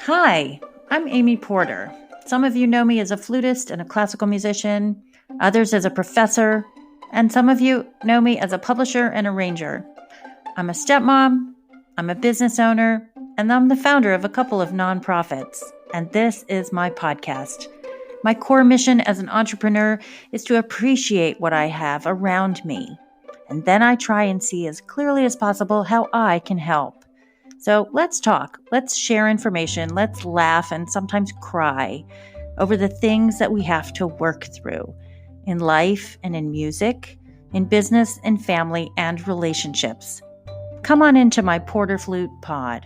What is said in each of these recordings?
Hi, I'm Amy Porter. Some of you know me as a flutist and a classical musician, others as a professor, and some of you know me as a publisher and arranger. I'm a stepmom, I'm a business owner, and I'm the founder of a couple of nonprofits. And this is my podcast. My core mission as an entrepreneur is to appreciate what I have around me. And then I try and see as clearly as possible how I can help. So let's talk, let's share information, let's laugh and sometimes cry over the things that we have to work through in life and in music, in business and family and relationships. Come on into my Porter Flute pod.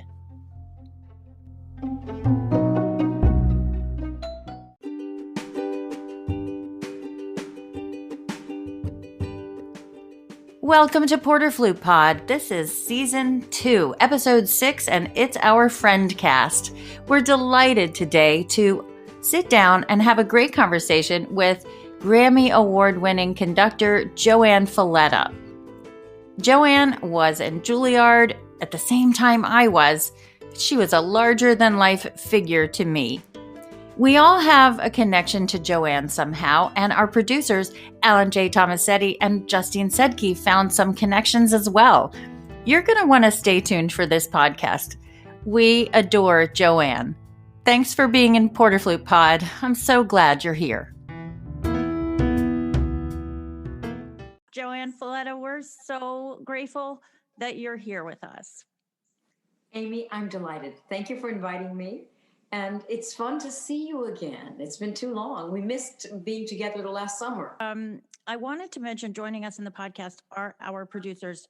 Welcome to Porter Flute Pod. This is Season 2, Episode 6, and it's our FriendCast. We're delighted today to sit down and have a great conversation with Grammy Award-winning conductor JoAnne Falletta. JoAnne was in Juilliard at the same time I was. She was a larger-than-life figure to me. We all have a connection to JoAnne somehow, and our producers, Alan J. Tomasetti and Justine Sedke, found some connections as well. You're going to want to stay tuned for this podcast. We adore JoAnne. Thanks for being in Porter Flute Pod. I'm so glad you're here. JoAnne Falletta, we're so grateful that you're here with us. Amy, I'm delighted. Thank you for inviting me. And it's fun to see you again. It's been too long. We missed being together the last summer. I wanted to mention joining us in the podcast are our producers,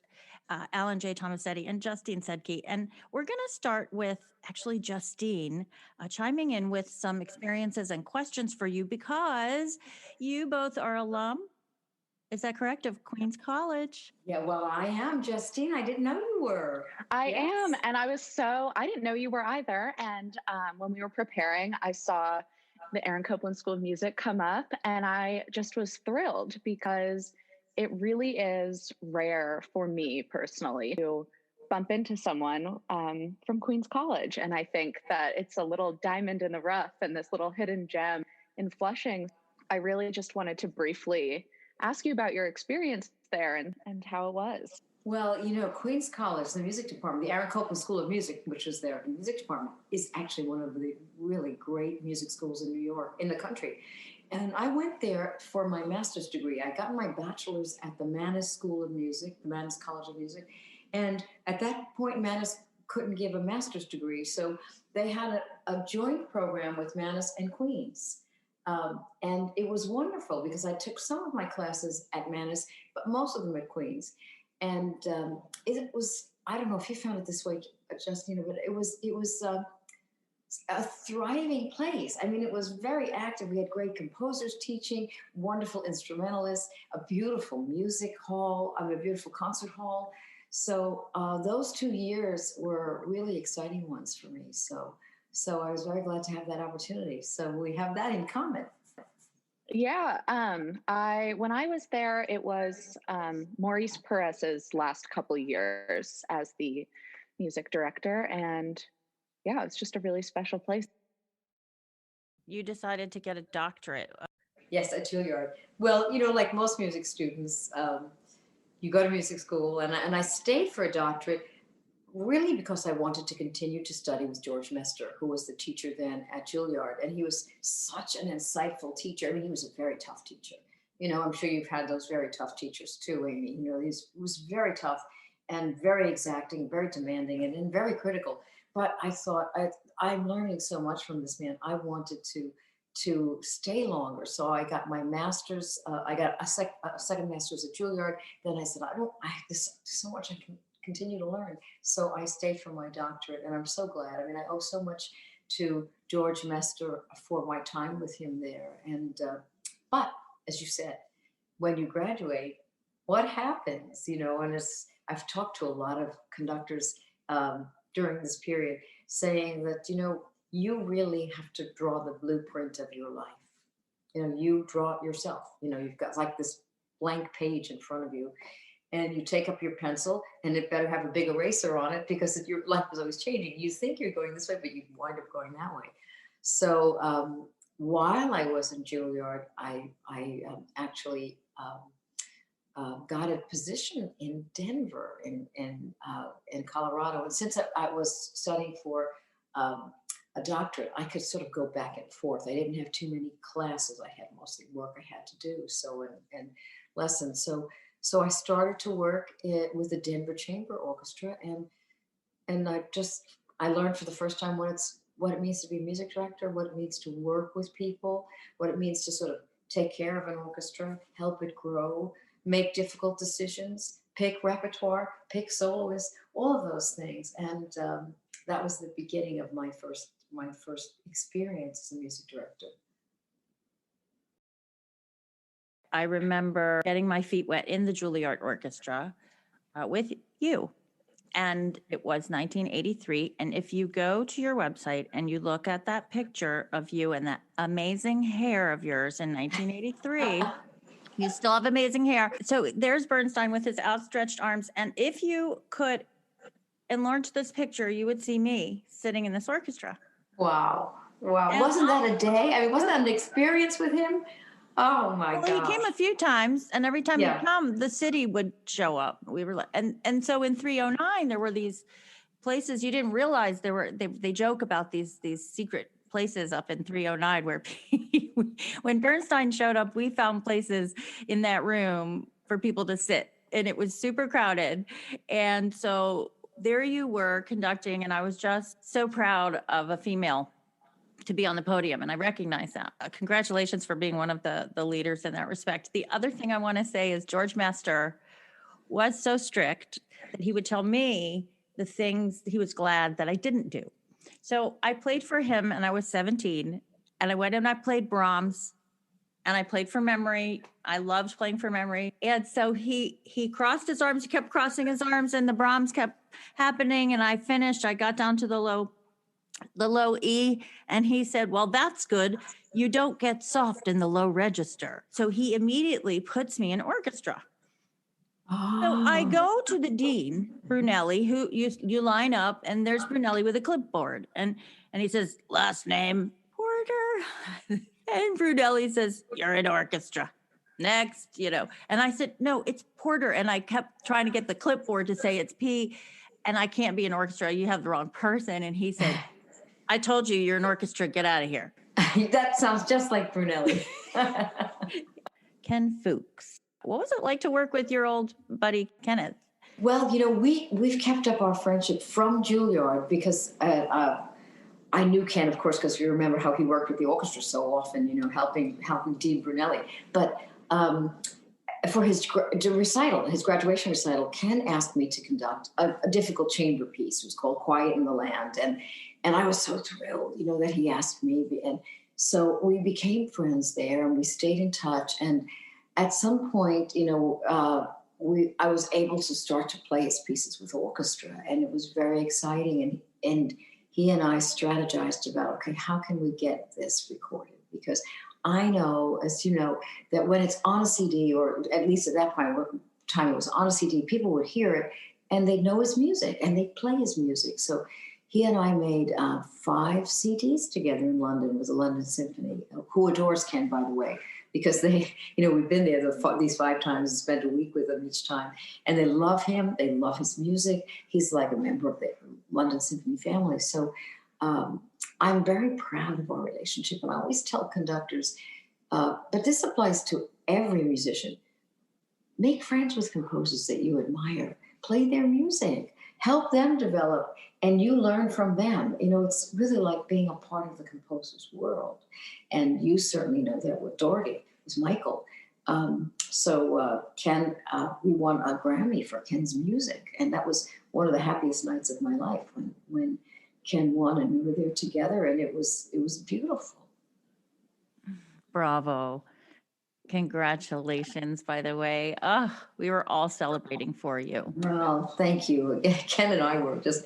Alan J. Tomasetti and Justine Sedke. And we're going to start with actually Justine chiming in with some experiences and questions for you because you both are alum. Is that correct? Of Queens College? Yeah, well, I am, Justine. I didn't know you were. I am. And I didn't know you were either. And when we were preparing, I saw the Aaron Copland School of Music come up, and I just was thrilled because it really is rare for me personally to bump into someone from Queens College. And I think that it's a little diamond in the rough and this little hidden gem in Flushing. I really just wanted to briefly ask you about your experience there and how it was. Well, Queens College, the music department, the Aaron Copland School of Music, which was their music department, is actually one of the really great music schools in New York, in the country. And I went there for my master's degree. I got my bachelor's at the Mannes School of Music, the Mannes College of Music. And at that point, Mannes couldn't give a master's degree. So they had a joint program with Mannes and Queens. And it was wonderful because I took some of my classes at Mannes, but most of them at Queens. And it was, I don't know if you found it this way, Justina, but it was a thriving place. I mean, it was very active. We had great composers teaching, wonderful instrumentalists, a beautiful music hall, a beautiful concert hall. So those 2 years were really exciting ones for me. So I was very glad to have that opportunity. So we have that in common. Yeah. When I was there, it was Maurice Perez's last couple of years as the music director. And yeah, it's just a really special place. You decided to get a doctorate. Yes, at Juilliard. Well, like most music students, you go to music school, and I stayed for a doctorate really because I wanted to continue to study with George Maestra, who was the teacher then at Juilliard. And he was such an insightful teacher. I mean, he was a very tough teacher. I'm sure you've had those very tough teachers too, Amy. He was very tough and very exacting, very demanding, and very critical. But I thought, I'm learning so much from this man. I wanted to stay longer. So I got my master's. I got a second master's at Juilliard. Then I said, there's so much I can continue to learn. So I stayed for my doctorate, and I'm so glad. I mean, I owe so much to George Maestra for my time with him there. And but as you said, when you graduate, what happens? And I've talked to a lot of conductors during this period, saying that you really have to draw the blueprint of your life. You draw it yourself. You've got like this blank page in front of you. and you take up your pencil, and it better have a big eraser on it because your life is always changing. You think you're going this way, but you wind up going that way. So while I was in Juilliard, I actually got a position in Denver, in Colorado. And since I was studying for a doctorate, I could sort of go back and forth. I didn't have too many classes. I had mostly work I had to do, and lessons. So I started to work with the Denver Chamber Orchestra, and I learned for the first time what it means to be a music director, what it means to work with people, what it means to sort of take care of an orchestra, help it grow, make difficult decisions, pick repertoire, pick soloists, all of those things. And that was the beginning of my first experience as a music director. I remember getting my feet wet in the Juilliard Orchestra with you. And it was 1983. And if you go to your website and you look at that picture of you and that amazing hair of yours in 1983, you still have amazing hair. So there's Bernstein with his outstretched arms. And if you could enlarge this picture, you would see me sitting in this orchestra. Wow. Wasn't that a day? I mean, wasn't that an experience with him? Oh my God. Well, he came a few times, and every time he'd come, the city would show up. We were and so in 309, there were these places you didn't realize they joke about these secret places up in 309 where when Bernstein showed up, we found places in that room for people to sit, and it was super crowded. And so there you were conducting, and I was just so proud of a female to be on the podium, and I recognize that. Congratulations for being one of the leaders in that respect. The other thing I want to say is George Maestra was so strict that he would tell me the things he was glad that I didn't do. So I played for him, and I was 17, and I went and I played Brahms, and I played for memory. I loved playing for memory. And so he crossed his arms, he kept crossing his arms, and the Brahms kept happening, and I finished. I got down to the low E, and he said, well, that's good. You don't get soft in the low register. So he immediately puts me in orchestra. Oh. So I go to the dean, Brunelli, who you line up, and there's Brunelli with a clipboard. And he says, last name, Porter. And Brunelli says, you're in orchestra. Next, And I said, no, it's Porter. And I kept trying to get the clipboard to say it's P, and I can't be an orchestra. You have the wrong person. And he said, I told you you're an orchestra. Get out of here. That sounds just like Brunelli. Ken Fuchs. What was it like to work with your old buddy, Kenneth? Well, we've kept up our friendship from Juilliard because I knew Ken, of course, because you remember how he worked with the orchestra so often, helping Dean Brunelli. But for his graduation recital, Ken asked me to conduct a difficult chamber piece. It was called Quiet in the Land. And I was so thrilled, that he asked me. And so we became friends there, and we stayed in touch. And at some point, I was able to start to play his pieces with orchestra, and it was very exciting. And he and I strategized about, okay, how can we get this recorded? Because I know, as you know, that when it's on a CD, or at least at that time it was on a CD, people would hear it and they'd know his music and they'd play his music. So he and I made 5 CDs together in London with the London Symphony, who adores Ken, by the way, because they, we've been there these 5 times and spent a week with him each time. And they love him. They love his music. He's like a member of the London Symphony family. So I'm very proud of our relationship. And I always tell conductors, but this applies to every musician, make friends with composers that you admire, play their music, help them develop, and you learn from them. It's really like being a part of the composer's world. And you certainly know that with Doherty, with Michael. So Ken, we won a Grammy for Ken's music. And that was one of the happiest nights of my life when Ken won and we were there together, and it was beautiful. Bravo. Congratulations, by the way. We were all celebrating for you. Well, thank you. Ken and I were just,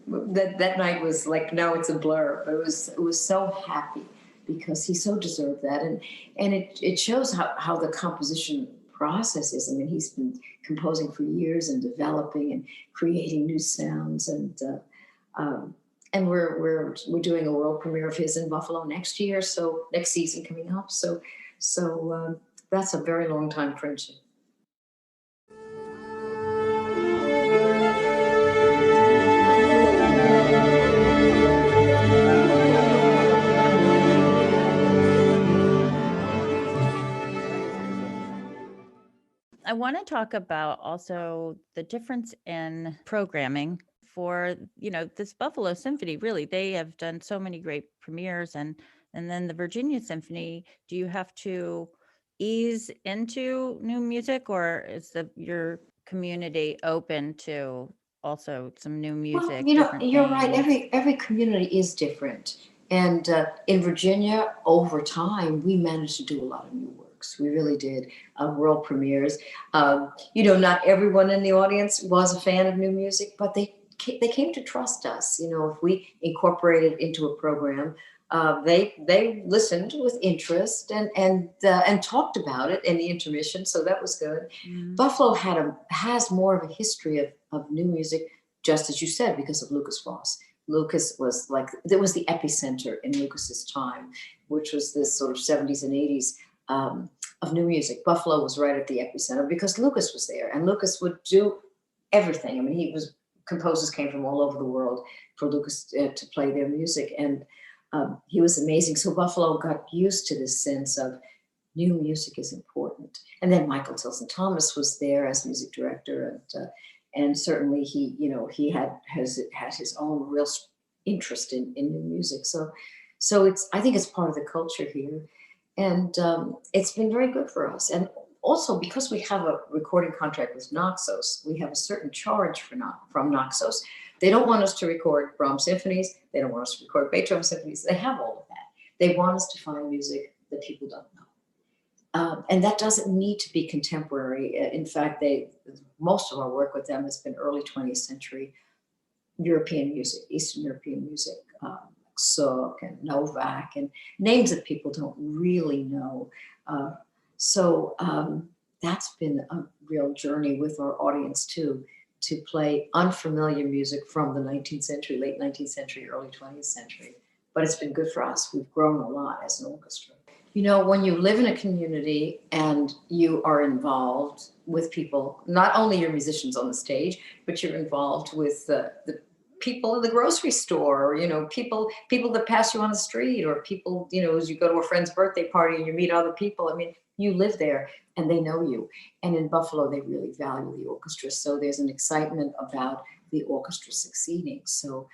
that night was like, now it's a blur, but it was so happy because he so deserved that. And it shows how the composition process is. I mean, he's been composing for years and developing and creating new sounds, and we're doing a world premiere of his in Buffalo next season coming up. So that's a very long time friendship. I want to talk about also the difference in programming for, this Buffalo Symphony. Really, they have done so many great premieres, and then the Virginia Symphony. Do you have to ease into new music, or is your community open to also some new music? Well, you're right. Every community is different, and in Virginia, over time, we managed to do a lot of new works. We really did world premieres. Not everyone in the audience was a fan of new music, but they came to trust us. If we incorporated into a program, they listened with interest and talked about it in the intermission. So that was good. Mm-hmm. Buffalo has more of a history of new music, just as you said, because of Lucas Voss. Lucas was it was the epicenter in Lucas's time, which was this sort of 70s and 80s of new music. Buffalo was right at the epicenter because Lucas was there, and Lucas would do everything. I mean, composers came from all over the world for Lucas to play their music, and he was amazing. So Buffalo got used to this sense of new music is important. And then Michael Tilson Thomas was there as music director, and certainly he has his own real interest in new music. So I think it's part of the culture here, and it's been very good for us. And also because we have a recording contract with Naxos, we have a certain charge from Naxos. They don't want us to record Brahms symphonies. They don't want us to record Beethoven symphonies. They have all of that. They want us to find music that people don't know. And that doesn't need to be contemporary. In fact, most of our work with them has been early 20th century European music, Eastern European music, Suk and Novak, and names that people don't really know. So that's been a real journey with our audience too, to play unfamiliar music from the 19th century, late 19th century, early 20th century. But it's been good for us. We've grown a lot as an orchestra. When you live in a community and you are involved with people, not only your musicians on the stage, but you're involved with the people in the grocery store, or, people that pass you on the street, or people, as you go to a friend's birthday party and you meet other people. I mean, you live there and they know you. And in Buffalo, they really value the orchestra. So there's an excitement about the orchestra succeeding. So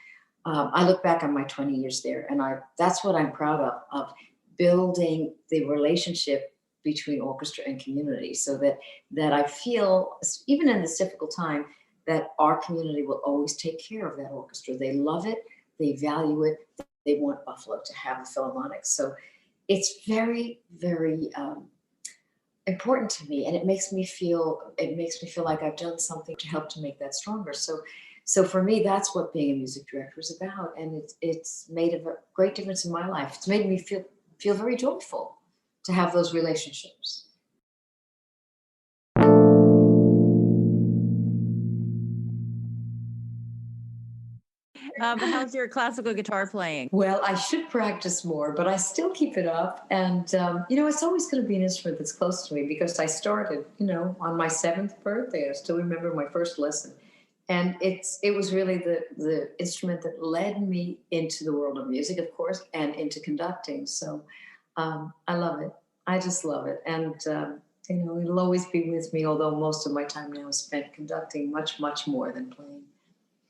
I look back on my 20 years there, and that's what I'm proud of building the relationship between orchestra and community, so that I feel, even in this difficult time, that our community will always take care of that orchestra. They love it, they value it, they want Buffalo to have a Philharmonic. So it's very, very important to me, and it makes me feel like I've done something to help to make that stronger. So for me, that's what being a music director is about, and it's made a great difference in my life. It's made me feel very joyful to have those relationships. How's your classical guitar playing? Well, I should practice more, but I still keep it up. And, it's always going to be an instrument that's close to me, because I started, on my 7th birthday. I still remember my first lesson. And it was really the instrument that led me into the world of music, of course, and into conducting. So I love it. I just love it. And, it'll always be with me, although most of my time now is spent conducting, much, much more than playing.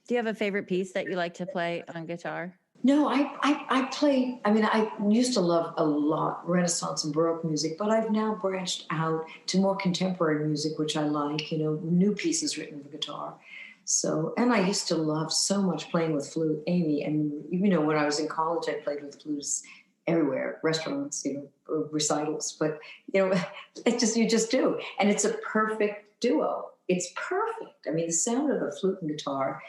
Do you have a favorite piece that you like to play on guitar? No, I used to love a lot Renaissance and Baroque music, but I've now branched out to more contemporary music, which I like, new pieces written for guitar. So, and I used to love so much playing with flute, Amy. And, when I was in college, I played with flutes everywhere, restaurants, recitals, but, you just do. And it's a perfect duo. It's perfect. I mean, the sound of the flute and guitar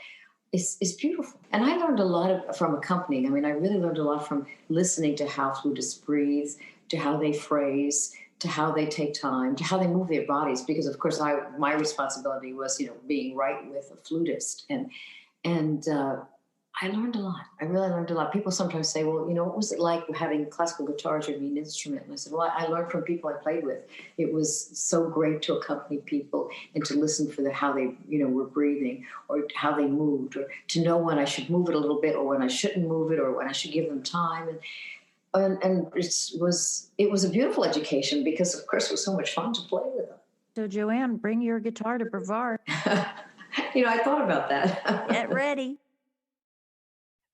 is beautiful. And I learned a lot from accompanying. I mean, I really learned a lot from listening to how flutists breathe, to how they phrase, to how they take time, to how they move their bodies. Because of course, my responsibility was, being right with a flutist, and I learned a lot. I really learned a lot. People sometimes say, well, what was it like having classical guitars or an instrument? And I said, well, I learned from people I played with. It was so great to accompany people and to listen for how they, were breathing, or how they moved, or to know when I should move it a little bit, or when I shouldn't move it, or when I should give them time. And it was a beautiful education, because of course it was so much fun to play with them. So JoAnne, bring your guitar to Brevard. I thought about that. Get ready.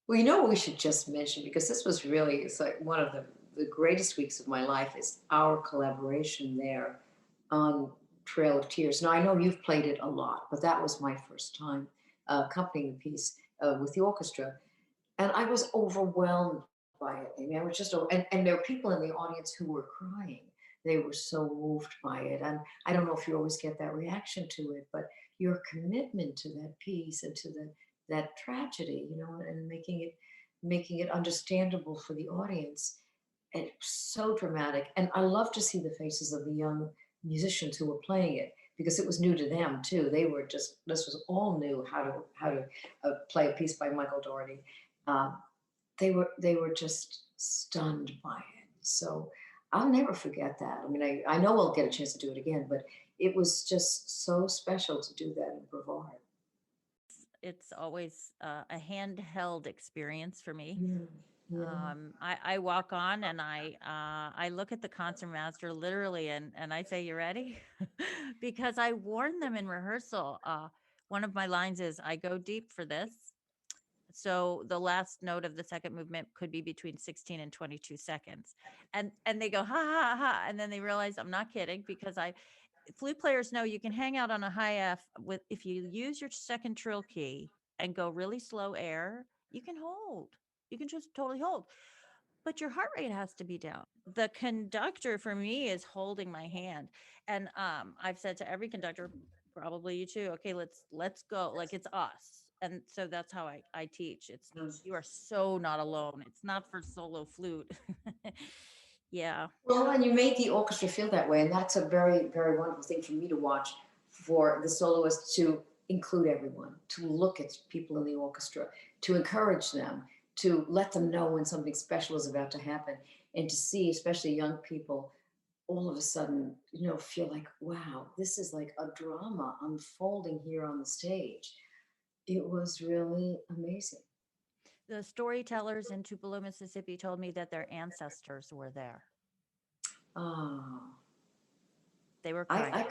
Well, what we should just mention, because this was really, it's like one of the greatest weeks of my life, is our collaboration there on Trail of Tears. Now, I know you've played it a lot, but that was my first time accompanying the piece with the orchestra. And I was overwhelmed by it. I mean, I was just, and there were people in the audience who were crying. They were so moved by it. And I don't know if you always get that reaction to it, but your commitment to that piece and to that tragedy, and making it understandable for the audience. It's so dramatic. And I love to see the faces of the young musicians who were playing it, because it was new to them too. They were this was all new, how to play a piece by Michael Dougherty. They were just stunned by it. So I'll never forget that. I mean, I know we'll get a chance to do it again, but it was just so special to do that in Brevard. It's always a handheld experience for me. Yeah. I walk on and I look at the concertmaster literally and I say, "You ready?" Because I warned them in rehearsal. One of my lines is, "I go deep for this." So the last note of the second movement could be between 16 and 22 seconds. And they go, "Ha ha ha." And then they realize I'm not kidding, because flute players know you can hang out on a high F if you use your second trill key and go really slow air, you can hold. You can just totally hold. But your heart rate has to be down. The conductor for me is holding my hand. And I've said to every conductor, probably you too, okay, let's go. Like, it's us. And so that's how I teach. You are so not alone. It's not for solo flute. Yeah. Well, and you made the orchestra feel that way, and that's a very, very wonderful thing for me to watch, for the soloist to include everyone, to look at people in the orchestra, to encourage them, to let them know when something special is about to happen, and to see, especially young people, all of a sudden, feel like, wow, this is like a drama unfolding here on the stage. It was really amazing. The storytellers in Tupelo, Mississippi told me that their ancestors were there. Oh. They were crying. I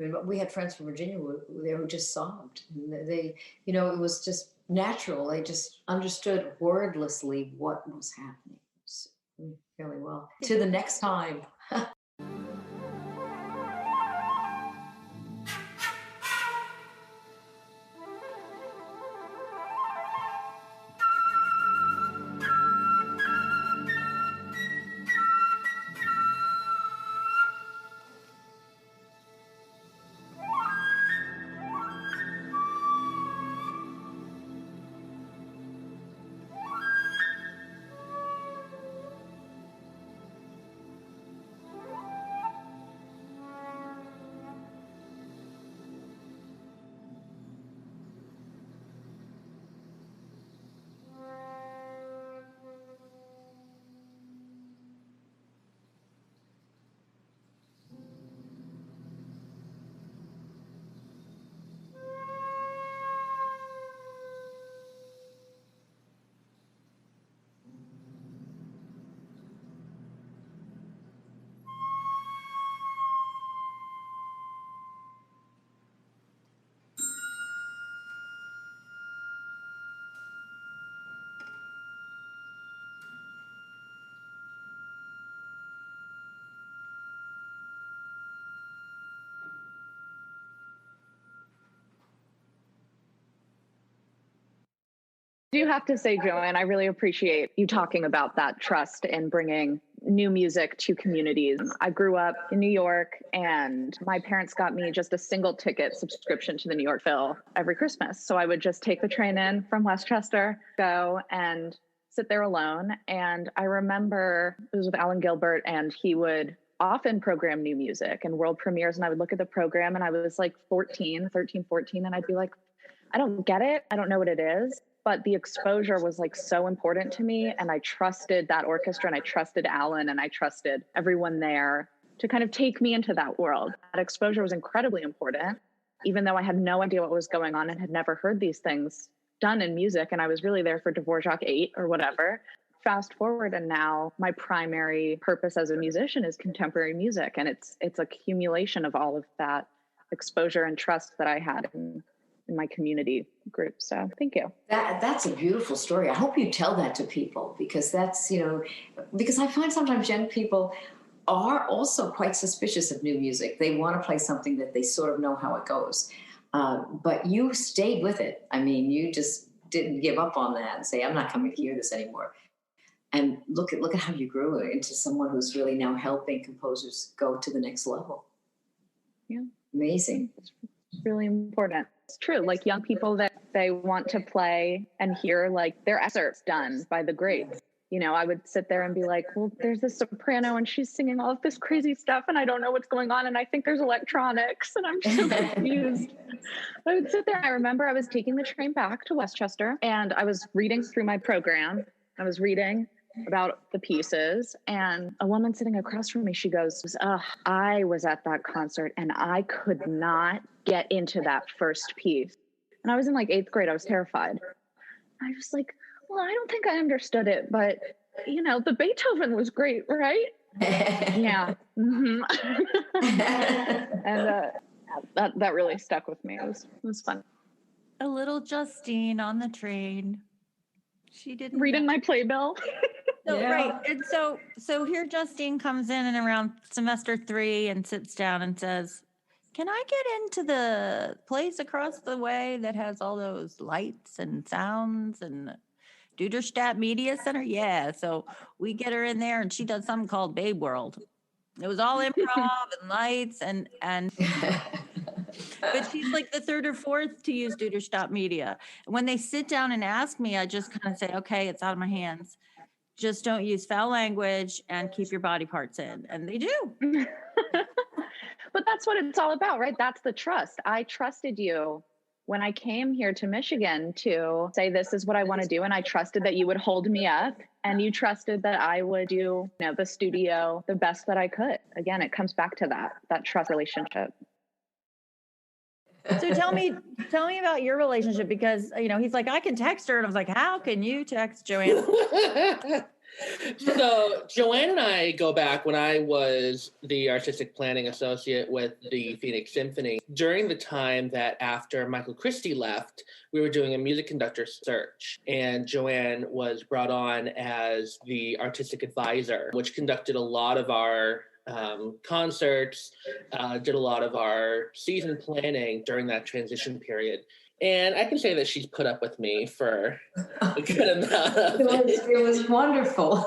mean, we had friends from Virginia who just sobbed. They, it was just natural. They just understood wordlessly what was happening. So, really well. To the next time. I do have to say, JoAnne, I really appreciate you talking about that trust in bringing new music to communities. I grew up in New York, and my parents got me just a single ticket subscription to the New York Phil every Christmas. So I would just take the train in from Westchester, go and sit there alone. And I remember it was with Alan Gilbert, and he would often program new music and world premieres. And I would look at the program, and I was like 13, and I'd be like, I don't get it. I don't know what it is. But the exposure was like so important to me. And I trusted that orchestra, and I trusted Alan, and I trusted everyone there to kind of take me into that world. That exposure was incredibly important, even though I had no idea what was going on and had never heard these things done in music. And I was really there for Dvorak 8 or whatever. Fast forward, and now my primary purpose as a musician is contemporary music. And it's accumulation of all of that exposure and trust that I had in my community group. So thank you. That's a beautiful story. I hope you tell that to people, because that's, because I find sometimes young people are also quite suspicious of new music. They want to play something that they sort of know how it goes. But you stayed with it. I mean, you just didn't give up on that and say, I'm not coming to hear this anymore. And look at how you grew into someone who's really now helping composers go to the next level. Yeah. Amazing. It's really important. It's true. Like young people that they want to play and hear like their excerpts done by the greats. I would sit there and be like, well, there's this soprano and she's singing all of this crazy stuff and I don't know what's going on. And I think there's electronics and I'm so confused. I would sit there. I remember I was taking the train back to Westchester and I was reading through my program. I was reading about the pieces, and a woman sitting across from me, she goes, I was at that concert and I could not get into that first piece. And I was in like 8th grade. I was terrified. I was like, well, I don't think I understood it, but the Beethoven was great, right? Yeah. Mm-hmm. And that really stuck with me. It was fun. A little Justine on the train. She didn't reading my playbill. So, yeah. Right. And so here Justine comes in and around semester 3 and sits down and says, can I get into the place across the way that has all those lights and sounds and Duderstadt Media Center? Yeah. So we get her in there and she does something called Babe World. It was all improv and lights and but she's like the 3rd or 4th to use Duderstadt Media. And when they sit down and ask me, I just kind of say, okay, it's out of my hands. Just don't use foul language and keep your body parts in. And they do. But that's what it's all about, right? That's the trust. I trusted you when I came here to Michigan to say, this is what I want to do. And I trusted that you would hold me up, and you trusted that I would do the studio the best that I could. Again, it comes back to that trust relationship. So tell me about your relationship, because, he's like, I can text her. And I was like, how can you text JoAnne? So JoAnne and I go back when I was the artistic planning associate with the Phoenix Symphony. During the time that after Michael Christie left, we were doing a music conductor search, and JoAnne was brought on as the artistic advisor, which conducted a lot of our concerts, did a lot of our season planning during that transition period. And I can say that she's put up with me for a good amount of it was wonderful.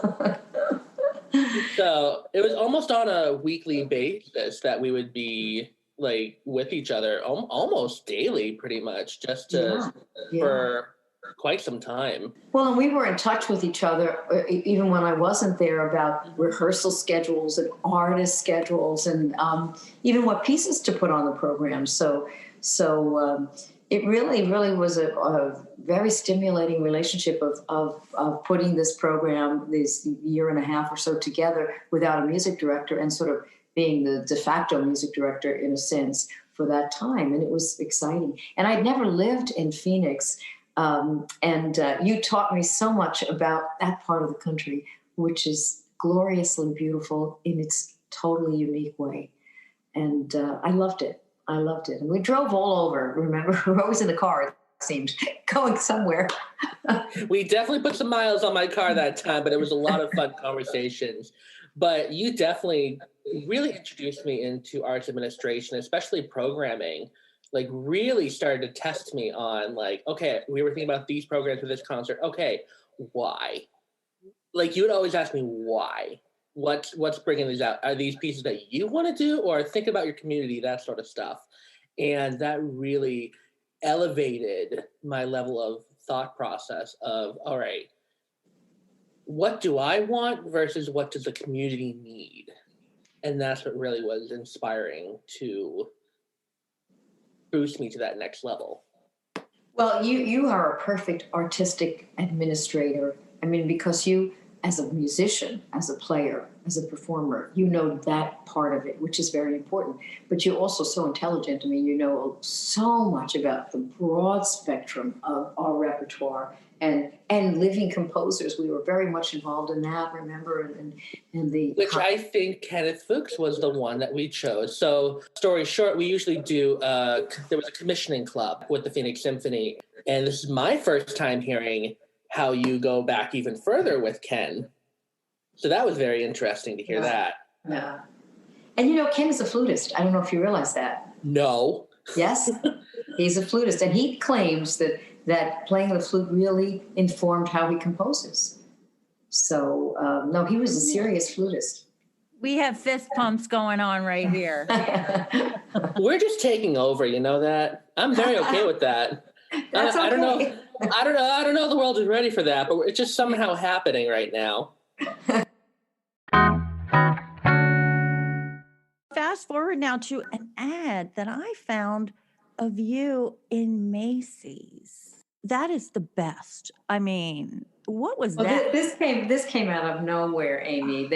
So it was almost on a weekly basis that we would be like with each other almost daily, pretty much, just for quite some time. Well, and we were in touch with each other, even when I wasn't there, about rehearsal schedules and artist schedules, and even what pieces to put on the program. So it really was a very stimulating relationship of putting this program, this year and a half or so, together without a music director, and sort of being the de facto music director in a sense for that time. And it was exciting. And I'd never lived in Phoenix. And you taught me so much about that part of the country, which is gloriously beautiful in its totally unique way. And I loved it. And we drove all over, remember? We were always in the car, it seemed, going somewhere. We definitely put some miles on my car that time, but it was a lot of fun conversations. But you definitely really introduced me into arts administration, especially programming. Like really started to test me on like, okay, we were thinking about these programs for this concert. Okay, why? Like you would always ask me why. What's bringing these out? Are these pieces that you want to do, or think about your community, that sort of stuff? And that really elevated my level of thought process of, all right, what do I want versus what does the community need? And that's what really was inspiring to boost me to that next level. Well, you are a perfect artistic administrator. I mean, because you, as a musician, as a player, as a performer, you know that part of it, which is very important. But you're also so intelligent. I mean, you know so much about the broad spectrum of our repertoire and living composers. We were very much involved in that, remember? And the which I think Kenneth Fuchs was the one that we chose. So, story short, we usually do, there was a commissioning club with the Phoenix Symphony. And this is my first time hearing how you go back even further with Ken. So that was very interesting to hear that. Yeah. And you know, Ken is a flutist. I don't know if you realize that. No. Yes, he's a flutist. And he claims that playing the flute really informed how he composes. So, no, he was a serious flutist. We have fist pumps going on right here. We're just taking over, you know that? I'm very okay with that. That's okay. I don't know if the world is ready for that, but it's just somehow happening right now. Fast forward now to an ad that I found of you in Macy's. That is the best. I mean, what was that? This came out of nowhere, Amy.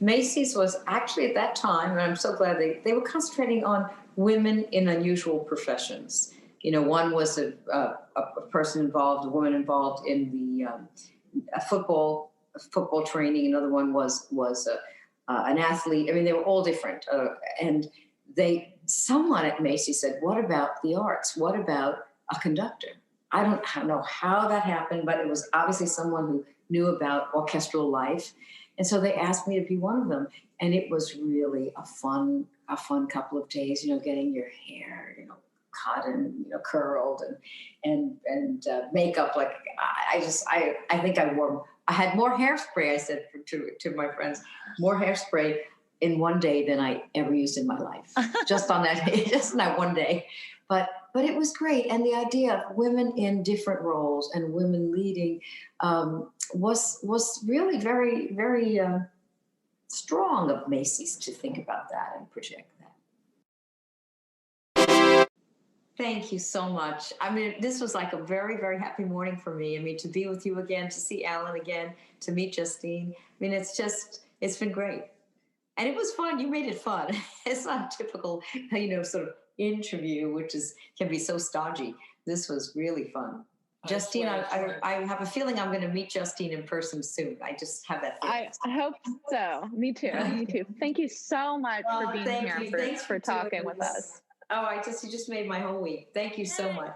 Macy's was actually at that time, and I'm so glad they were concentrating on women in unusual professions. You know, one was a person involved, a woman involved in the football training. Another one was an athlete. I mean, they were all different. And someone at Macy's said, "What about the arts? What about a conductor?" I don't know how that happened, but it was obviously someone who knew about orchestral life. And so they asked me to be one of them. And it was really a fun couple of days, you know, getting your hair, you know, cut and, you know, curled and makeup. Like I think I had more hairspray, I said to my friends, more hairspray in one day than I ever used in my life. just on that one day. But it was great. And the idea of women in different roles and women leading was really very, very strong of Macy's to think about that and project that. Thank you so much. I mean, this was like a very, very happy morning for me. I mean, to be with you again, to see Alan again, to meet Justine. I mean, it's been great. And it was fun. You made it fun. It's not a typical, you know, sort of interview, which can be so stodgy. This was really fun. Justine, I have a feeling I'm going to meet Justine in person soon. I just have that feeling. I hope so. Me too. Me too. Thank you so much for being here, for talking with us. Oh, you just made my whole week. Thank you so much.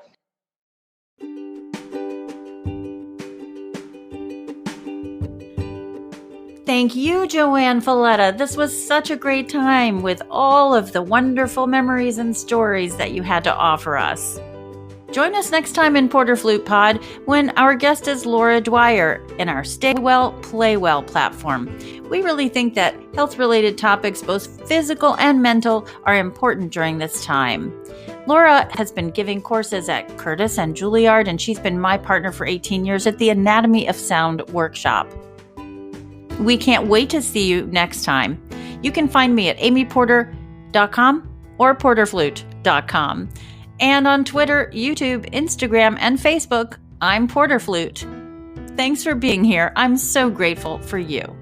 Thank you, JoAnne Falletta. This was such a great time with all of the wonderful memories and stories that you had to offer us. Join us next time in Porter Flute Pod when our guest is Laura Dwyer in our Stay Well, Play Well platform. We really think that health-related topics, both physical and mental, are important during this time. Laura has been giving courses at Curtis and Juilliard, and she's been my partner for 18 years at the Anatomy of Sound workshop. We can't wait to see you next time. You can find me at amyporter.com or porterflute.com. And on Twitter, YouTube, Instagram, and Facebook, I'm Porter Flute. Thanks for being here. I'm so grateful for you.